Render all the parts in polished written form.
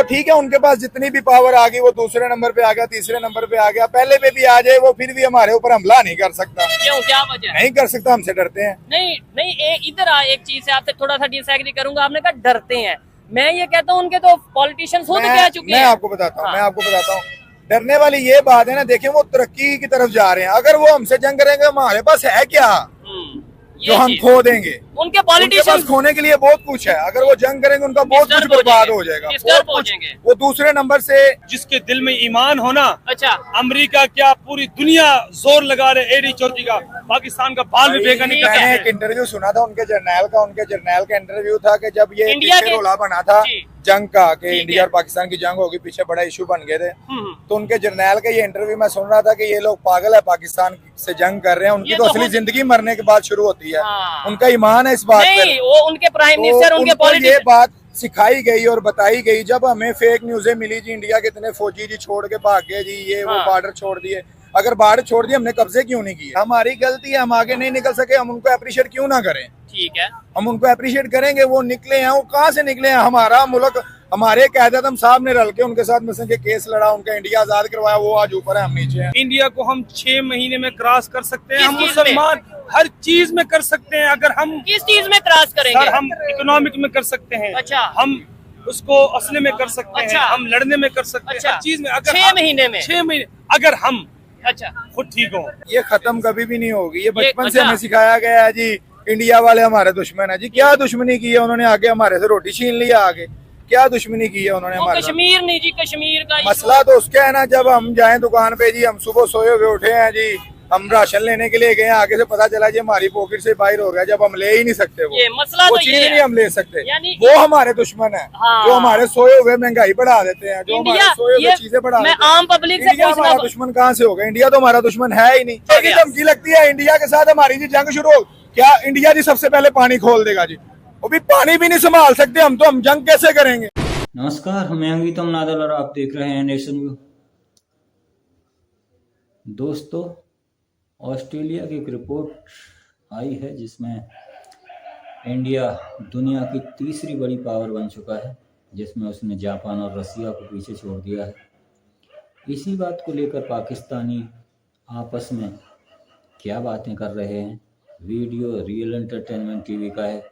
ठीक है, उनके पास जितनी भी पावर आ गई, वो दूसरे नंबर पे आ गया, तीसरे नंबर पे आ गया, पहले पे भी आ जाए, वो फिर भी हमारे ऊपर हमला नहीं कर सकता। क्यों, क्या वजह? नहीं कर सकता, हमसे डरते हैं। नहीं नहीं, इधर एक चीज से आपसे थोड़ा सा डिसएग्री करूंगा। आपने कहा डरते हैं, मैं ये कहता हूँ उनके तो पॉलिटिशियंस खुद कह चुके हैं। मैं आपको बताता हूँ डरने वाली ये बात है ना। देखिए, वो तरक्की की तरफ जा रहे हैं, अगर वो हमसे जंग करेंगे, हमारे पास है क्या जो हम खो देंगे? उनके पॉलिटिशियंस खोने के लिए बहुत कुछ है, अगर वो जंग करेंगे उनका बहुत कुछ बर्बाद हो जाएगा। वो दूसरे नंबर से जिसके दिल में ईमान होना। अच्छा, अमेरिका क्या पूरी दुनिया जोर लगा रहे एडी चौधरी का, पाकिस्तान का बाल भी बेगा नहीं। मैंने एक इंटरव्यू सुना था उनके जर्नैल का इंटरव्यू था कि जब ये इंडिया के रोला बना था जंग का कि इंडिया और पाकिस्तान की जंग होगी, पीछे बड़ा इशू बन गए थे, तो उनके जर्नैल का ये इंटरव्यू मैं सुन रहा था कि ये लोग पागल है, पाकिस्तान से जंग कर रहे हैं, उनकी तो असली जिंदगी मरने के बाद शुरू होती है। उनका ईमान है इस बात पर। वो उनके प्राइम मिनिस्टर, उनके पॉलिटिशियन, ये बात सिखाई गई और बताई गई। जब हमें फेक न्यूज़ें मिली जी, इंडिया के इतने फौजी जी छोड़ के भाग गए जी, ये वो बॉर्डर छोड़ दिए, अगर बॉर्डर छोड़ दिए, हमने कब्जे क्यों नहीं किए? हमारी गलती है, हम आगे नहीं निकल सके, हम उनको अप्रिशिएट क्यों ना करें? ठीक है, हम उनको अप्रिशिएट करेंगे। वो निकले हैं, वो कहाँ से निकले हैं? हमारा मुल्क, हमारे कायदे-आज़म साहब ने रल के उनके साथ मिसल के केस लड़ा, उनका इंडिया आजाद करवाया, वो आज ऊपर है, हम नीचे हैं। इंडिया को हम 6 महीने में क्रॉस कर सकते हैं, हम मुसलमान हर चीज में कर सकते हैं। अगर हम किस चीज में क्रॉस करेंगे? सर, हम इकोनॉमिक में कर सकते हैं। अच्छा, हम उसको असले में कर सकते हैं, हम लड़ने में कर सकते हैं, हर चीज में। अगर 6 महीने में, 6 महीने अगर हम अच्छा खुद ठीक हो। ये खत्म कभी भी नहीं होगी। ये बचपन से हमें सिखाया गया है जी, इंडिया वाले हमारे दुश्मन है जी। क्या दुश्मनी की है उन्होंने? आगे हमारे से रोटी छीन लिया, आगे क्या दुश्मनी की है उन्होंने हमारे? कश्मीर नहीं जी, कश्मीर का मसला तो उसका है ना, जब हम जाएं दुकान पे जी, हम सुबह सोए हुए उठे हैं जी, हम राशन लेने के लिए गए, आगे से पता चला जी हमारी पॉकेट से बाहर हो गया, जब हम ले ही नहीं सकते ये मसला, वो चीज नहीं हम ले सकते, वो हमारे दुश्मन है। जो हमारे सोए हुए महंगाई बढ़ा देते हैं, जो हमारे सोए हुए चीजें बढ़ा देते हैं। आम पब्लिक से इंडिया हमारा दुश्मन कहाँ से होगा? इंडिया तो हमारा दुश्मन है ही नहीं। धमकी लगती है इंडिया के साथ हमारी जी जंग शुरू हो, क्या इंडिया जी सबसे पहले पानी खोल देगा जी? वो भी पानी भी नहीं संभाल सकते हम, तो हम जंग कैसे करेंगे? नमस्कार, मैं अंगितम नादल और आप देख रहे हैं नेशन व्यू। दोस्तों, ऑस्ट्रेलिया की एक रिपोर्ट आई है जिसमें इंडिया दुनिया की तीसरी बड़ी पावर बन चुका है, जिसमें उसने जापान और रसिया को पीछे छोड़ दिया है। इसी बात को लेकर पाकिस्तानी आपस में क्या बातें कर रहे हैं, वीडियो रियल एंटरटेनमेंट टीवी का है,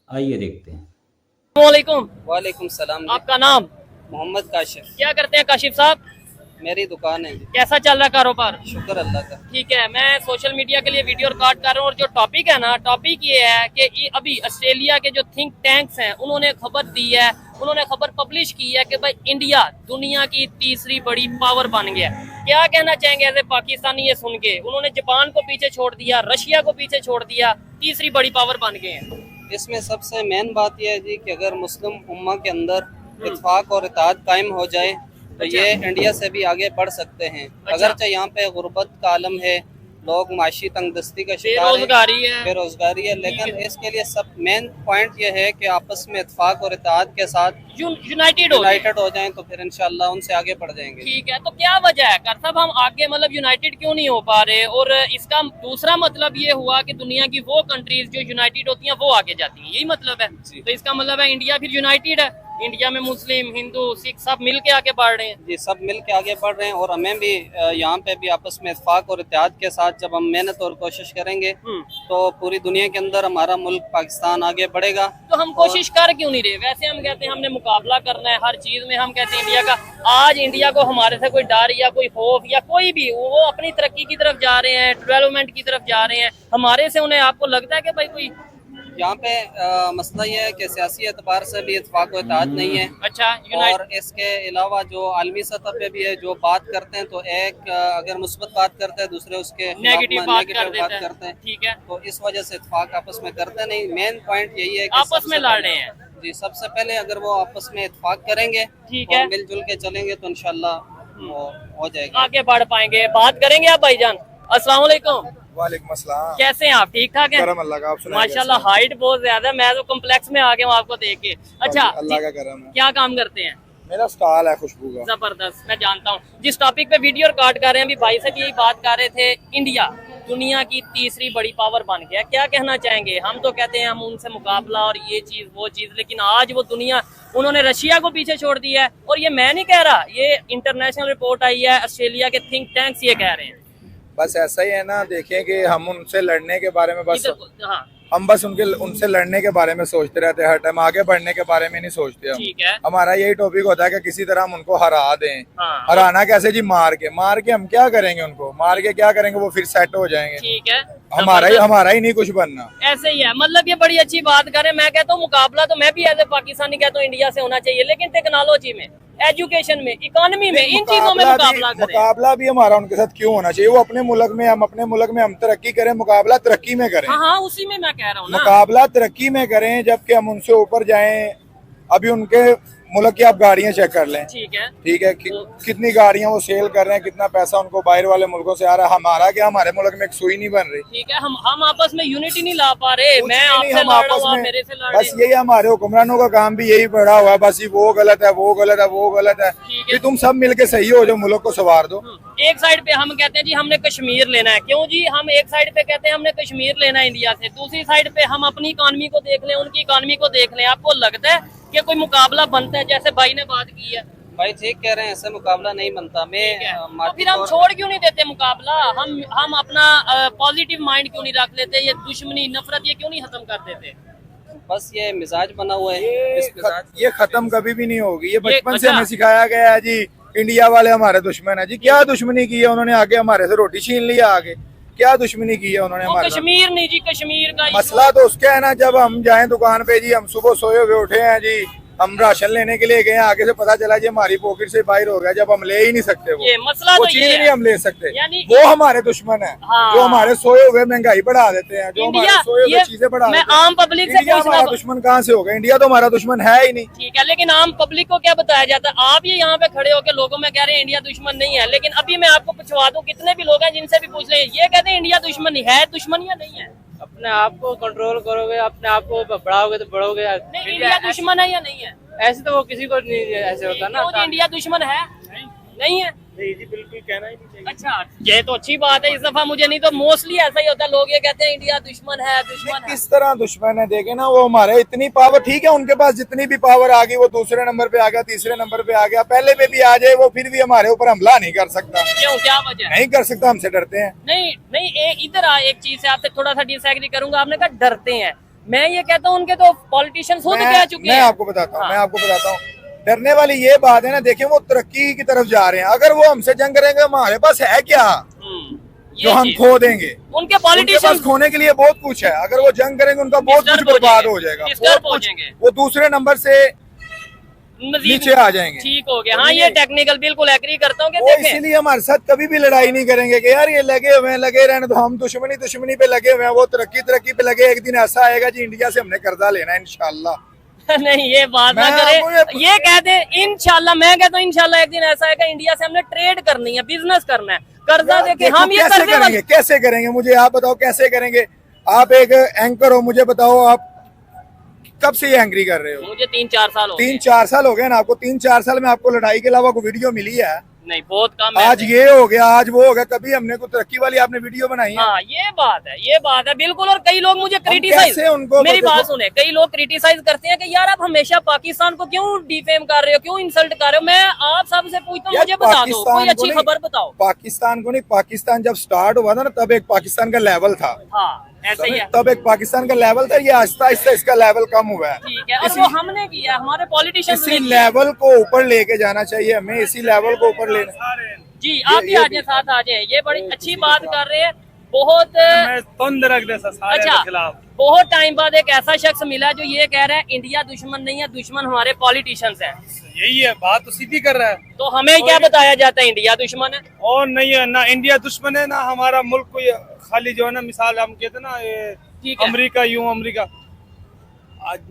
आइए देखते हैं। वालेकुम सलाम। आपका नाम? मोहम्मद काशिफ। क्या करते हैं काशिफ साहब? मेरी दुकान है। कैसा चल रहा है कारोबार? शुक्र अल्लाह का। ठीक है, मैं सोशल मीडिया के लिए वीडियो रिकॉर्ड कर रहा हूँ और जो टॉपिक है ना, टॉपिक ये है कि अभी ऑस्ट्रेलिया के जो थिंक टैंक्स हैं, उन्होंने खबर दी है, उन्होंने खबर पब्लिश की है कि भाई इंडिया दुनिया की तीसरी बड़ी पावर बन गया। क्या कहना चाहेंगे एज ए पाकिस्तानी ये सुन के? उन्होंने जापान को पीछे छोड़ दिया, रशिया को पीछे छोड़ दिया, तीसरी बड़ी पावर बन गए हैं। इसमें सबसे मेन बात यह है जी कि अगर मुस्लिम उम्मा के अंदर इत्फाक और इत्तेहाद कायम हो जाए तो ये इंडिया से भी आगे बढ़ सकते हैं। अगरचे यहाँ पे गुर्बत का आलम है, लोग माशी तंगदस्ती का शिकार है, बेरोजगारी है, लेकिन इसके लिए सब मेन पॉइंट ये है कि आपस में इत्तेफाक और इत्तेहाद के साथ यूनाइटेड हो जाएं तो फिर इंशाल्लाह उनसे आगे बढ़ जाएंगे। ठीक है, तो क्या वजह है कर साहब हम आगे मतलब यूनाइटेड क्यों नहीं हो पा रहे? और इसका दूसरा मतलब ये हुआ कि दुनिया की वो कंट्रीज जो यूनाइटेड होती हैं वो आगे जाती हैं, यही मतलब है? तो इसका मतलब है इंडिया फिर यूनाइटेड है, इंडिया में मुस्लिम, हिंदू, सिख सब मिल के आगे बढ़ रहे हैं। जी, सब मिल के आगे बढ़ रहे हैं और हमें भी यहाँ पे भी आपस में इत्तेफाक और इत्तेहाद के साथ जब हम मेहनत और कोशिश करेंगे तो पूरी दुनिया के अंदर हमारा मुल्क पाकिस्तान आगे बढ़ेगा। तो हम कोशिश कर क्यों नहीं रहे? वैसे हम कहते हैं हमने मुकाबला करना है हर चीज में, हम कहते हैं इंडिया का, आज इंडिया को हमारे से कोई डर या कोई खौफ या कोई भी, वो अपनी तरक्की की तरफ जा रहे हैं, डेवलपमेंट की तरफ जा रहे हैं, हमारे से उन्हें आपको लगता है कि भाई कोई यहाँ पे मसला ये है कि सियासी एतबार से भी इत्तेफाक व इत्तेहाद नहीं है। अच्छा, और इसके अलावा जो आलमी सतह पे भी है, जो बात करते हैं तो एक अगर मुस्बत बात करते हैं, दूसरे उसके नेगेटिव बात करते हैं। ठीक है, तो इस वजह से इत्तेफाक आपस में करते नहीं। मेन पॉइंट यही है कि आपस में लड़ रहे हैं। जी, सबसे पहले अगर वो आपस में इत्तेफाक करेंगे, ठीक है, मिलजुल के चलेंगे तो इंशाल्लाह वो हो जाएगा, आगे बढ़ पाएंगे। बात करेंगे आप भाईजान। अस्सलाम वालेकुम। वालेकुम अस्सलाम। कैसे हैं आप? ठीक ठाक हैं? अल्लाह का, आप सुनाइए। माशाल्लाह, हाइट बहुत ज्यादा है, मैं तो कम्प्लेक्स में आ गया हूँ आपको देख के। अच्छा, अल्लाह का करम है। क्या काम करते हैं? मेरा स्टॉल है खुशबू का। जबरदस्त, मैं जानता हूँ। जिस टॉपिक पे वीडियो रिकॉर्ड कर रहे हैं, अभी भाई से भी यही बात कर रहे थे, इंडिया दुनिया की तीसरी बड़ी पावर बन गया। क्या कहना चाहेंगे? हम तो कहते हैं हम उनसे मुकाबला और ये चीज वो चीज, लेकिन आज वो दुनिया उन्होंने रशिया को पीछे छोड़ दिया है। और ये मैं नहीं कह रहा, ये इंटरनेशनल रिपोर्ट आई है, ऑस्ट्रेलिया के थिंक टैंक्स ये कह रहे हैं। बस ऐसा ही है ना, देखें कि हम उनसे लड़ने के बारे में हाँ हम बस उनसे लड़ने के बारे में सोचते रहते हैं हर टाइम, आगे बढ़ने के बारे में नहीं सोचते हम। ठीक है। हमारा यही टॉपिक होता है कि किसी तरह हम उनको हरा दें। हाँ। हराना कैसे जी? मार के हम क्या करेंगे उनको? मार के क्या करेंगे? वो फिर सेट हो जाएंगे। ठीक है। हमारा ही नहीं कुछ बनना। ऐसे ही है, मतलब ये बड़ी अच्छी बात करें। मैं कहता हूँ मुकाबला तो मैं भी एज ए पाकिस्तानी कहता हूँ इंडिया से होना चाहिए, लेकिन टेक्नोलॉजी में, एजुकेशन में, इकोनॉमी में, इन चीजों में मुकाबला करें। मुकाबला भी हमारा उनके साथ क्यों होना चाहिए? वो अपने मुल्क में, हम अपने मुल्क में, हम तरक्की करें, मुकाबला तरक्की में करें। हाँ, उसी में मैं कह रहा हूँ ना, मुकाबला तरक्की में करें, जबकि हम उनसे ऊपर जाएं। अभी उनके मुल्क की आप गाड़ियां चेक कर लें। ठीक है। कितनी गाड़ियां वो सेल कर रहे हैं, कितना पैसा उनको बाहर वाले मुल्कों से आ रहा है। हमारा क्या, हमारे मुल्क में एक सुई नहीं बन रही। ठीक है। हम आपस में यूनिटी नहीं ला पा रहे। मैं आपसे लड़ रहा हूँ, आप मेरे से लड़ रहे बस यही हमारे हुक्मरानों का काम भी यही पड़ा हुआ है। बस ये वो गलत है, वो गलत है, वो गलत है। कि तुम सब मिलके सही हो, जो मुल्क को संवार दो। एक साइड पे हम कहते हैं जी हमने कश्मीर लेना है, क्यों जी? हम एक साइड पे कहते हैं हमने कश्मीर लेना है इंडिया से, दूसरी साइड पे हम अपनी इकॉनमी को देख लें, उनकी इकॉनमी को देख लें। आपको लगता है कि कोई मुकाबला बनता है? जैसे भाई ने बात की है, भाई ठीक कह रहे हैं, ऐसे मुकाबला नहीं बनता। तो फिर हम छोड़ क्यों नहीं देते मुकाबला? हम अपना पॉजिटिव माइंड क्यों नहीं रख लेते? ये दुश्मनी, नफरत, ये क्यों नहीं खत्म कर देते? बस ये मिजाज बना हुआ है, ये खत्म कभी भी नहीं होगी। ये बचपन से अच्छा। हमें सिखाया गया है जी, इंडिया वाले हमारे दुश्मन है जी। क्या दुश्मनी की है उन्होंने? आगे हमारे से रोटी छीन लिया, आगे क्या दुश्मनी की है उन्होंने हमारे साथ? कश्मीर नहीं जी, कश्मीर का मसला तो उसका है ना, जब हम जाएं दुकान पे जी, हम सुबह सोए हुए उठे हैं जी, हम राशन लेने के लिए गए, आगे से पता चला जी हमारी पॉकेट से बाहर हो गया, जब हम ले ही नहीं सकते वो मसला वो तो चीज ये नहीं हम ले सकते। यानी वो हमारे दुश्मन है। हाँ। जो हमारे सोए हुए महंगाई बढ़ा देते हैं, जो हमारे इंडिया, सोए हुए चीजें बढ़ा मैं देते हैं। आम पब्लिक से इंडिया हमारा पूछना, दुश्मन कहाँ से होगा? इंडिया तो हमारा दुश्मन है ही नहीं। ठीक है, लेकिन आम पब्लिक को क्या बताया जाता है? आप ये यहाँ पे खड़े होकर लोगों में कह रहे हैं इंडिया दुश्मन नहीं है, लेकिन अभी मैं आपको पूछवा दूं, कितने भी लोग हैं जिनसे भी पूछ ले, ये कहते हैं इंडिया दुश्मन है। दुश्मन या नहीं है? अपने आप को कंट्रोल करोगे, अपने आप को बढ़ाओगे तो बढ़ोगे। नहीं, इंडिया दुश्मन है या नहीं है? ऐसे तो वो किसी को नहीं ऐसे होता ना। क्यों जी, इंडिया दुश्मन है? नहीं है? नहीं जी, बिल्कुल कहना ही नहीं चाहिए। अच्छा, ये तो अच्छी बात है। इस दफा मुझे नहीं तो मोस्टली ऐसा ही होता है, लोग ये कहते हैं इंडिया दुश्मन है, दुश्मन है। किस तरह दुश्मन है? देखे ना, वो हमारे इतनी पावर, ठीक है उनके पास जितनी भी पावर आ गई, वो दूसरे नंबर पे आ गया, तीसरे नंबर पे आ गया, पहले पे भी आ जाए, वो फिर भी हमारे ऊपर हमला नहीं कर सकता। क्यों, क्या वजह? नहीं कर सकता, हमसे डरते हैं। नहीं, इधर आ, एक चीज से आपसे थोड़ा सा डिसएग्री करूंगा। आपने कहा डरते हैं, मैं ये कहता हूँ उनके तो पॉलिटिशियंस खुद कह चुके हैं। मैं आपको बताता हूँ, डरने वाली ये बात है ना। देखिए, वो तरक्की की तरफ जा रहे हैं। अगर वो हमसे जंग करेंगे, हमारे पास है क्या जो हम खो देंगे? उनके पॉलिटिशियंस खोने के लिए बहुत कुछ है। अगर वो जंग करेंगे, उनका बहुत कुछ बर्बाद हो जाएगा। वो दूसरे नंबर से नीचे आ जाएंगे। ठीक हो गया। हाँ, ये टेक्निकल बिल्कुल एग्री करता हूँ। वो इसीलिए हमारे साथ कभी भी लड़ाई नहीं करेंगे कि यार ये लगे हुए हैं, लगे रहने तो, हम दुश्मनी पे लगे हुए हैं। वो तरक्की पे लगे। एक दिन ऐसा आएगा जी, इंडिया से हमने कर्जा लेना है इंशाल्लाह। नहीं, ये बात ना करे, ये कह दे इंशाल्लाह। मैं कहता हूँ इंशाल्लाह एक दिन ऐसा आएगा, इंडिया से हमने ट्रेड करनी है, बिजनेस करना है, कर्जा देके हम ये कैसे करेंगे? मुझे आप बताओ कैसे करेंगे? आप एक एंकर हो, मुझे बताओ आप कब से ये एंग्री कर रहे हो? मुझे 3-4 साल हो गए। 3-4 साल हो गए ना आपको? 3-4 साल में आपको लड़ाई के अलावा कोई वीडियो मिली है? नहीं, बहुत कम। आज ये हो गया, आज वो हो गया, कभी हमने कोई तरक्की वाली आपने वीडियो बनाई है? हाँ, ये बात है बिल्कुल। और कई लोग मुझे क्रिटिसाइज, मेरी बात सुने, कई लोग क्रिटिसाइज करते हैं कि यार आप हमेशा पाकिस्तान को क्यों डिफेम कर रहे हो, क्यों इंसल्ट कर रहे हो। मैं आप सबसे पूछता हूँ, मुझे बता दो, कोई अच्छी खबर बताओ। पाकिस्तान को नहीं, पाकिस्तान जब स्टार्ट हुआ था ना, तब एक पाकिस्तान का लेवल था। हाँ, ऐसा ही है। तब एक पाकिस्तान का लेवल था। ये आहिस्ता आहिस्ता इसका लेवल कम हुआ है। ठीक है, और वो हमने किया, हमारे पॉलिटिशियंस इसी लेवल को ऊपर लेके जाना चाहिए हमें। इसी लेवल को ऊपर लेना। जी, आप भी आ जाए, साथ आ जाए। ये बड़ी अच्छी बात कर रहे हैं। बहुत अच्छा, बहुत टाइम बाद एक ऐसा शख्स मिला जो ये कह रहा है इंडिया दुश्मन नहीं है, दुश्मन हमारे पॉलिटिशियंस हैं। यही है बात, तो सीधी कर रहा है। तो हमें क्या बताया जाता है, इंडिया दुश्मन है? और नहीं है ना, इंडिया दुश्मन है ना हमारा मुल्क को। खाली जो है ना, मिसाल हम कहते ना, ये अमेरिका, यूं अमेरिका,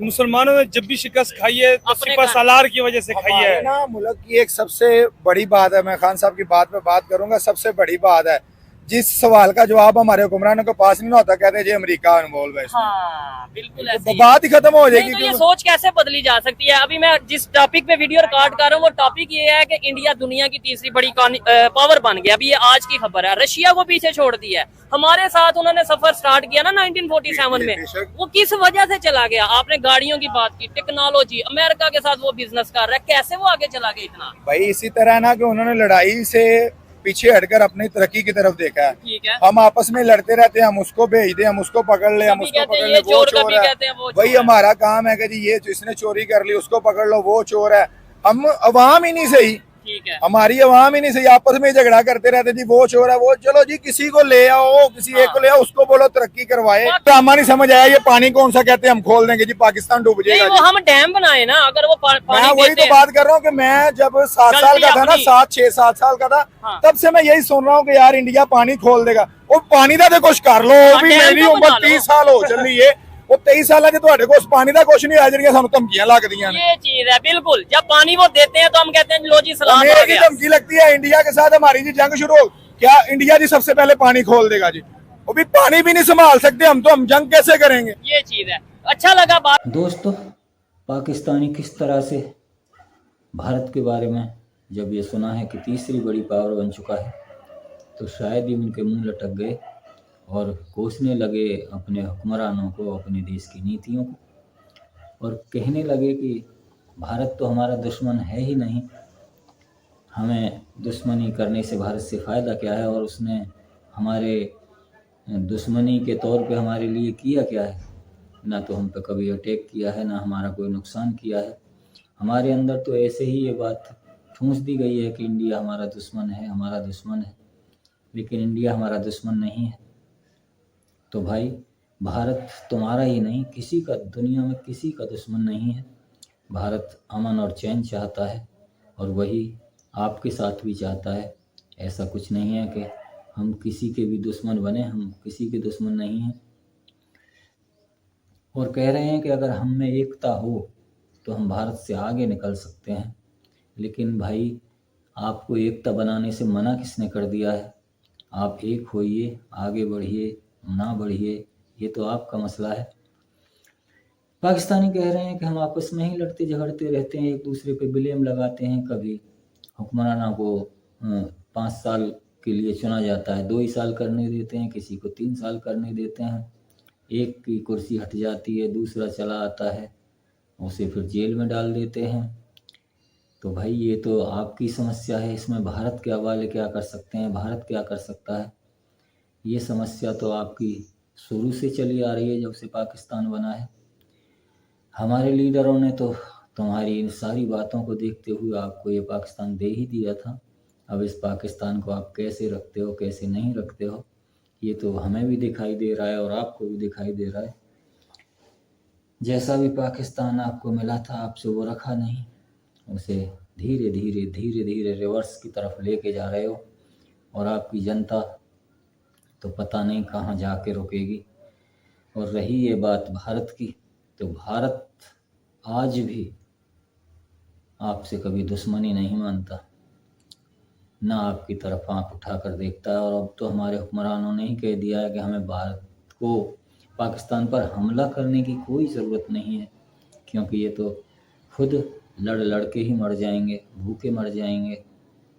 मुसलमानों ने जब भी शिकस्त खाई है तो सिपह सालार की वजह से खाई है ना। मुल्क की एक सबसे बड़ी बात है, मैं खान साहब की बात पे बात करूंगा, सबसे बड़ी बात है जिस सवाल का जवाब हमारे हुक्मरानों के पास नहीं होता, कहते हैं जी अमेरिका इन्वॉल्व है इसमें। हाँ बिल्कुल ऐसे तो ही। बात ही खत्म हो नहीं, जाएगी तो ये कि सोच कैसे बदली जा सकती है? अभी मैं जिस टॉपिक पे वीडियो रिकॉर्ड कर रहा हूँ वो टॉपिक ये है कि इंडिया दुनिया की तीसरी बड़ी पावर बन गया। अभी ये आज की खबर है। रशिया को पीछे छोड़ दिया है। हमारे साथ उन्होंने सफर स्टार्ट किया ना 1947 में, वो किस वजह से चला गया? आपने गाड़ियों की बात की, टेक्नोलॉजी, अमेरिका के साथ वो बिजनेस कर रहा है, कैसे वो आगे चला गया इतना? भाई इसी तरह ना कि उन्होंने लड़ाई से पीछे हटकर अपनी तरक्की की तरफ देखा है। ठीक है। हम आपस में लड़ते रहते हैं, हम उसको भेज दे, हम उसको पकड़ ले, हम कभी उसको कहते हैं पकड़ ये ले, वो चोर, चोर कभी है। कहते हैं वो वही चोर है। हमारा काम है कि जी ये इसने चोरी कर ली, उसको पकड़ लो, वो चोर है। हम अवाम ही नहीं सही, ठीक है। हमारी अवाम ही नहीं सही, आपस में झगड़ा करते रहते जी वो चोर है, वो चलो जी किसी को ले आओ, किसी एक को ले आओ, उसको बोलो तरक्की करवाए। ड्रामा नहीं समझ आया, ये पानी कौन सा कहते हैं हम खोल देंगे जी पाकिस्तान डूब नहीं, जाएगा वो जी। हम डैम बनाए ना, अगर वो मैं पानी वही देते तो हैं। बात कर रहा हूँ कि मैं जब 7 साल का था ना, अपनी। 6-7 साल का था, हाँ। तब से मैं यही सुन रहा हूँ कि यार इंडिया पानी खोल देगा। वो पानी का तो कुछ कर लो, वो भी डैम मेरी तो उम्र बना लो। 30 साल हो चल रही है, वो 23 साल है ਤੁਹਾਡੇ ਕੋਲ पानी का कुछ नहीं आ जड़ियां सानू धमकियां लग दियां ने। ये चीज है बिल्कुल। जब पानी वो देते हैं तो हम कहते हैं लो जी सलाम हमें आ की गया। धमकी लगती है इंडिया के साथ हमारी जी जंग शुरू हो, क्या इंडिया जी सबसे पहले पानी खोल देगा जी? वो भी पानी भी नहीं संभाल सकते हम, तो हम जंग कैसे करेंगे? ये चीज है। अच्छा लगा बात। दोस्तों, पाकिस्तानी किस तरह से भारत के बारे में जब ये सुना है कि तीसरी बड़ी पावर बन चुका है, तो शायद ही उनके मुंह लटक गए और कोसने लगे अपने हुक्मरानों को, अपने देश की नीतियों को, और कहने लगे कि भारत तो हमारा दुश्मन है ही नहीं, हमें दुश्मनी करने से भारत से फ़ायदा क्या है, और उसने हमारे दुश्मनी के तौर पे हमारे लिए किया क्या है? ना तो हम पे कभी अटैक किया है, ना हमारा कोई नुकसान किया है। हमारे अंदर तो ऐसे ही ये बात ठूंस दी गई है कि इंडिया हमारा दुश्मन है, हमारा दुश्मन है, लेकिन इंडिया हमारा दुश्मन नहीं है। तो भाई, भारत तुम्हारा ही नहीं, किसी का, दुनिया में किसी का दुश्मन नहीं है। भारत अमन और चैन चाहता है, और वही आपके साथ भी चाहता है। ऐसा कुछ नहीं है कि हम किसी के भी दुश्मन बने, हम किसी के दुश्मन नहीं हैं। और कह रहे हैं कि अगर हम में एकता हो तो हम भारत से आगे निकल सकते हैं। लेकिन भाई, आपको एकता बनाने से मना किसने कर दिया है? आप एक होइए, आगे बढ़िए, ना बढ़िए, ये तो आपका मसला है। पाकिस्तानी कह रहे हैं कि हम आपस में ही लड़ते झगड़ते रहते हैं, एक दूसरे पे ब्लेम लगाते हैं। कभी हुक्मराना को 5 साल के लिए चुना जाता है, 2 ही साल करने देते हैं, किसी को 3 साल करने देते हैं, एक की कुर्सी हट जाती है, दूसरा चला आता है, उसे फिर जेल में डाल देते हैं। तो भाई, ये तो आपकी समस्या है, इसमें भारत के हवाले क्या कर सकते हैं, भारत क्या कर सकता है? ये समस्या तो आपकी शुरू से चली आ रही है, जब से पाकिस्तान बना है। हमारे लीडरों ने तो तुम्हारी इन सारी बातों को देखते हुए आपको ये पाकिस्तान दे ही दिया था। अब इस पाकिस्तान को आप कैसे रखते हो, कैसे नहीं रखते हो, ये तो हमें भी दिखाई दे रहा है और आपको भी दिखाई दे रहा है। जैसा भी पाकिस्तान आपको मिला था, आपसे वो रखा नहीं, उसे धीरे धीरे रिवर्स की तरफ लेके जा रहे हो, और आपकी जनता तो पता नहीं कहाँ जाके रुकेगी। और रही ये बात भारत की, तो भारत आज भी आपसे कभी दुश्मनी नहीं मानता, ना आपकी तरफ आंख उठाकर देखता है। और अब तो हमारे हुक्मरानों ने ही कह दिया है कि हमें भारत को, पाकिस्तान पर हमला करने की कोई ज़रूरत नहीं है, क्योंकि ये तो खुद लड़ के ही मर जाएंगे, भूखे मर जाएंगे,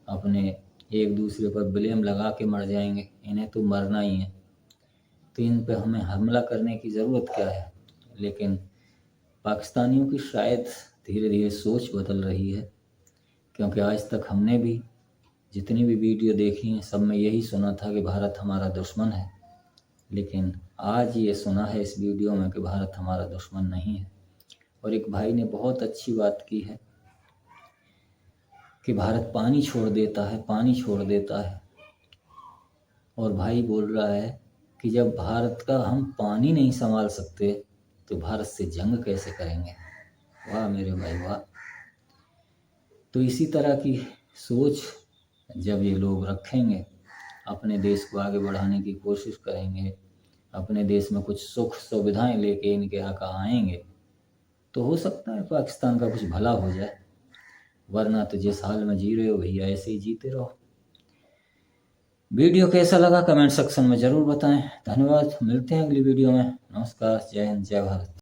अपने एक दूसरे पर ब्लेम लगा के मर जाएंगे, इन्हें तो मरना ही है। तो इन पे हमें हमला करने की ज़रूरत क्या है? लेकिन पाकिस्तानियों की शायद धीरे धीरे सोच बदल रही है, क्योंकि आज तक हमने भी जितनी भी वीडियो देखी हैं, सब में यही सुना था कि भारत हमारा दुश्मन है। लेकिन आज ये सुना है इस वीडियो में कि भारत हमारा दुश्मन नहीं है। और एक भाई ने बहुत अच्छी बात की है कि भारत पानी छोड़ देता है, पानी छोड़ देता है। और भाई बोल रहा है कि जब भारत का हम पानी नहीं संभाल सकते, तो भारत से जंग कैसे करेंगे? वाह मेरे भाई वाह। तो इसी तरह की सोच जब ये लोग रखेंगे, अपने देश को आगे बढ़ाने की कोशिश करेंगे, अपने देश में कुछ सुख सुविधाएं लेके इनके आका आएंगे, तो हो सकता है पाकिस्तान का कुछ भला हो जाए। वरना तो जिस हाल में जी रहे हो भैया, ऐसे ही जीते रहो। वीडियो कैसा लगा कमेंट सेक्शन में ज़रूर बताएं। धन्यवाद, मिलते हैं अगली वीडियो में। नमस्कार, जय हिंद, जय भारत।